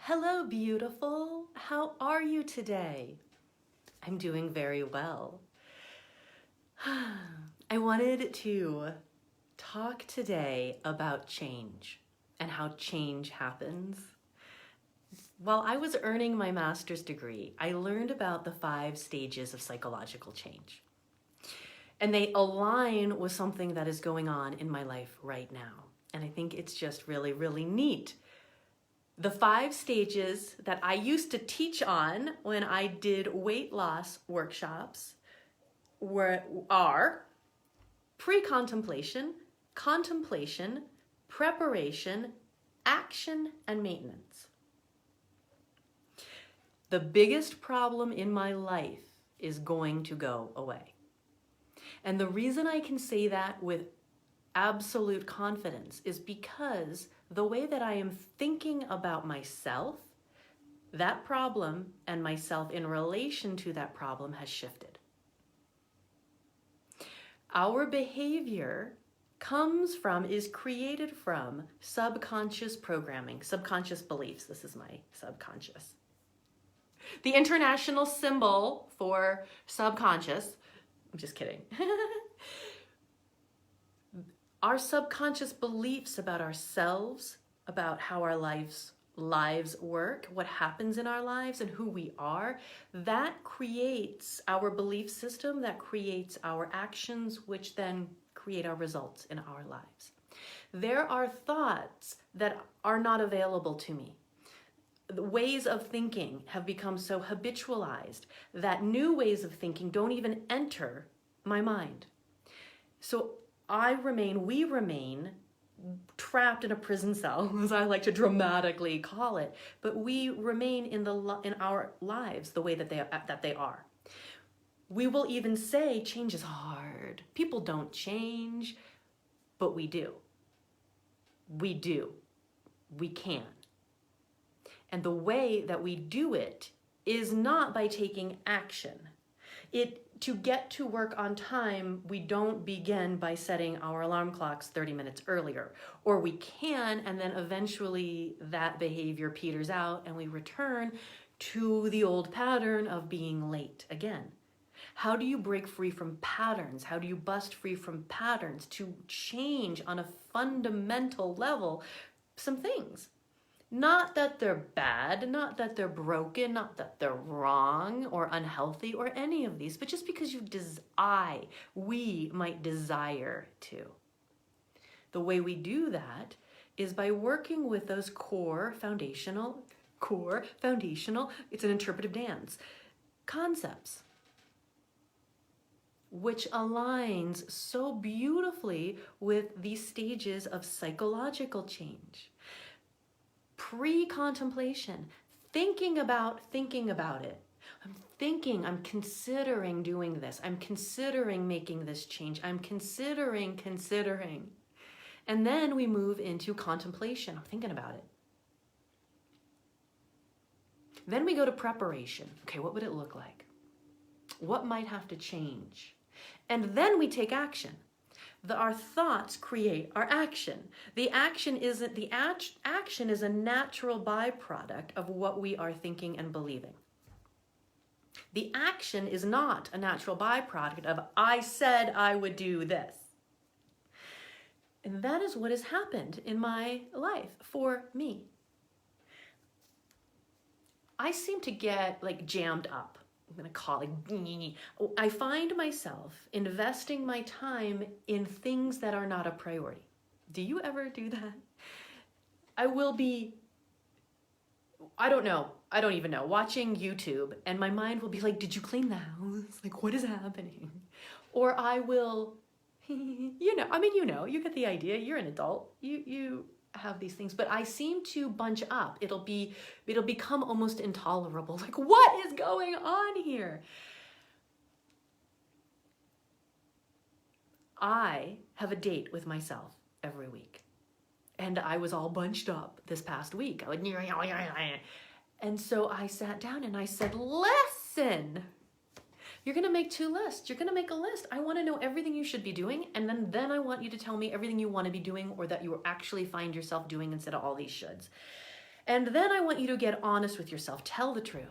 Hello, beautiful. How are you today? I'm doing very well. I wanted to talk today about change and how change happens. While I was earning my master's degree, I learned about the 5 stages of psychological change. And they align with something that is going on in my life right now. And I think it's just really, really neat. The 5 stages that I used to teach on when I did weight loss workshops are pre-contemplation, contemplation, preparation, action, and maintenance. The biggest problem in my life is going to go away. And the reason I can say that with absolute confidence is because the way that I am thinking about myself, that problem, and myself in relation to that problem has shifted. Our behavior is created from subconscious programming, subconscious beliefs. This is my subconscious. The international symbol for subconscious, I'm just kidding. Our subconscious beliefs about ourselves, about how our lives work, what happens in our lives, and who we are, that creates our belief system, that creates our actions, which then create our results in our lives. There are thoughts that are not available to me. The ways of thinking have become so habitualized that new ways of thinking don't even enter my mind. So we remain trapped in a prison cell, as I like to dramatically call it, but we remain in our lives the way that they are. We will even say change is hard. People don't change, but we do. We do. We can. And the way that we do it is not by taking action. To get to work on time, we don't begin by setting our alarm clocks 30 minutes earlier. Or we can, and then eventually that behavior peters out and we return to the old pattern of being late again. How do you break free from patterns? How do you bust free from patterns to change on a fundamental level some things? Not that they're bad, not that they're broken, not that they're wrong or unhealthy or any of these, but just because we might desire to. The way we do that is by working with those core foundational, it's an interpretive dance, concepts, which aligns so beautifully with these stages of psychological change. Pre-contemplation, thinking about it. I'm considering doing this. I'm considering making this change. I'm considering. And then we move into contemplation. I'm thinking about it. Then we go to preparation. Okay, what would it look like? What might have to change? And then we take action. Our thoughts create our action. Action is a natural byproduct of what we are thinking and believing. The action is not a natural byproduct of I said I would do this. And that is what has happened in my life for me. I seem to get jammed up. I'm going to call it, I find myself investing my time in things that are not a priority. Do you ever do that? I don't even know, watching YouTube, and my mind will be like, did you clean the house? What is happening? Or I will, you get the idea. You're an adult. You have these things, but I seem to bunch up. It'll become almost intolerable. What is going on here? I have a date with myself every week. And I was all bunched up this past week. And so I sat down and I said, listen, you're going to make 2 lists. You're going to make a list. I want to know everything you should be doing. And then I want you to tell me everything you want to be doing or that you actually find yourself doing instead of all these shoulds. And then I want you to get honest with yourself. Tell the truth.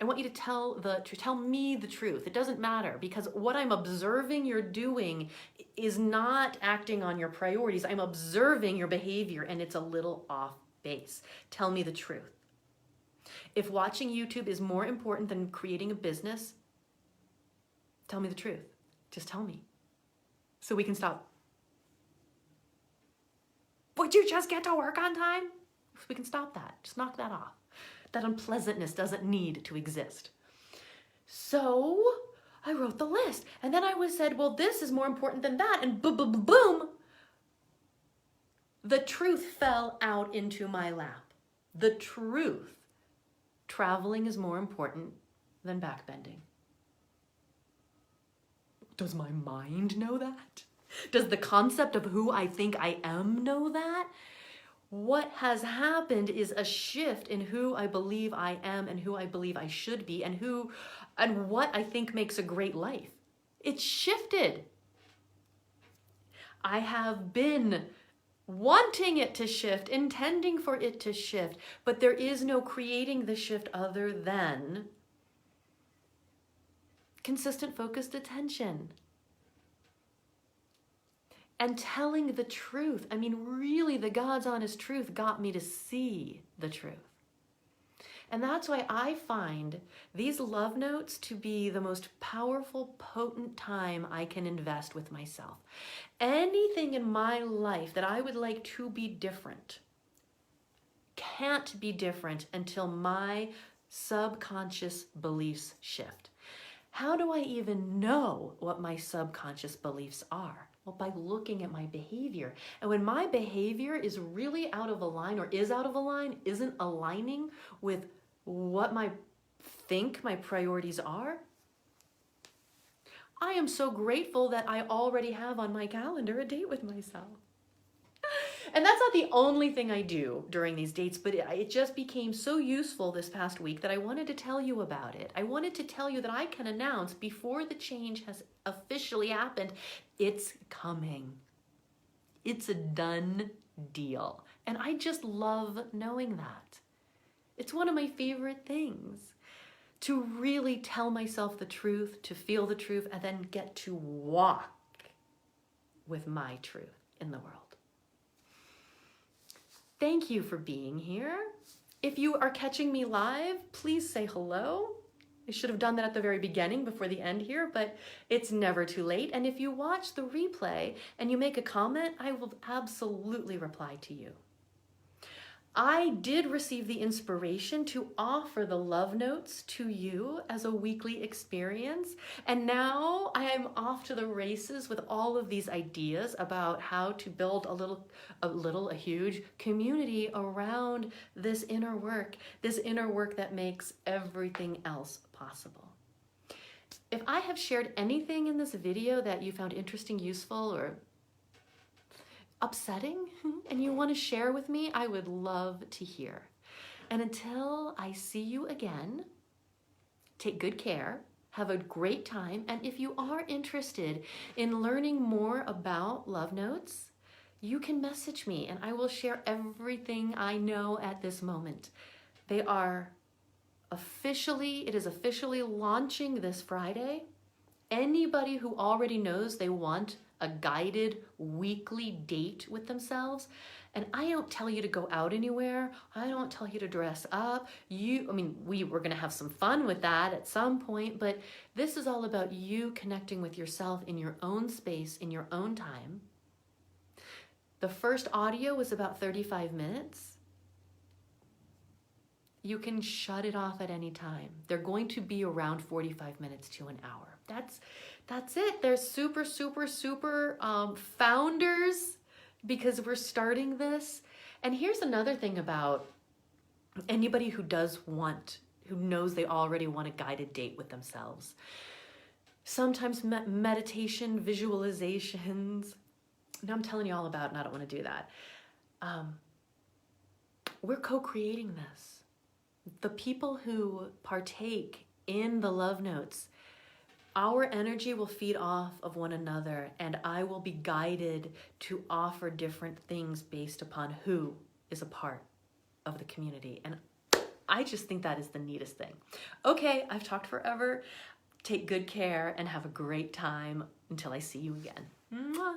I want you to tell me the truth. It doesn't matter, because what I'm observing you're doing is not acting on your priorities. I'm observing your behavior and it's a little off base. Tell me the truth. If watching YouTube is more important than creating a business, tell me the truth. Just tell me so we can stop. Would you just get to work on time? So we can stop that. Just knock that off. That unpleasantness doesn't need to exist. So I wrote the list, and then I said, well, this is more important than that, and boom, boom, boom, boom. The truth fell out into my lap. The truth. Traveling is more important than backbending. Does my mind know that? Does the concept of who I think I am know that? What has happened is a shift in who I believe I am and who I believe I should be and what I think makes a great life. It's shifted. I have been wanting it to shift, intending for it to shift, but there is no creating the shift other than consistent, focused attention. And telling the truth. I mean, really, the God's honest truth got me to see the truth. And that's why I find these love notes to be the most powerful, potent time I can invest with myself. Anything in my life that I would like to be different can't be different until my subconscious beliefs shift. How do I even know what my subconscious beliefs are? Well, by looking at my behavior. And when my behavior is really out of a line or is out of a line, isn't aligning with what my priorities are, I am so grateful that I already have on my calendar a date with myself. And that's not the only thing I do during these dates, but it just became so useful this past week that I wanted to tell you about it. I wanted to tell you that I can announce before the change has officially happened, it's coming. It's a done deal. And I just love knowing that. It's one of my favorite things, to really tell myself the truth, to feel the truth, and then get to walk with my truth in the world. Thank you for being here. If you are catching me live, please say hello. I should have done that at the very beginning before the end here, but it's never too late. And if you watch the replay and you make a comment, I will absolutely reply to you. I did receive the inspiration to offer the love notes to you as a weekly experience. And now I am off to the races with all of these ideas about how to build a huge community around this inner work that makes everything else possible. If I have shared anything in this video that you found interesting, useful, or upsetting, and you want to share with me, I would love to hear. And until I see you again, take good care, have a great time, and if you are interested in learning more about love notes, you can message me and I will share everything I know at this moment. It is officially launching this Friday. Anybody who already knows they want a guided weekly date with themselves, and I don't tell you to go out anywhere. I don't tell you to dress up. We were going to have some fun with that at some point, but this is all about you connecting with yourself in your own space, in your own time. The first audio was about 35 minutes. You can shut it off at any time. They're going to be around 45 minutes to an hour. That's it. They're super, super, super founders, because we're starting this. And here's another thing about anybody who knows they already want a guided date with themselves. Sometimes meditation, visualizations. Now I'm telling you all about it and I don't want to do that. We're co-creating this. The people who partake in the love notes, our energy will feed off of one another, and I will be guided to offer different things based upon who is a part of the community. And I just think that is the neatest thing. Okay, I've talked forever. Take good care and have a great time until I see you again. Mwah.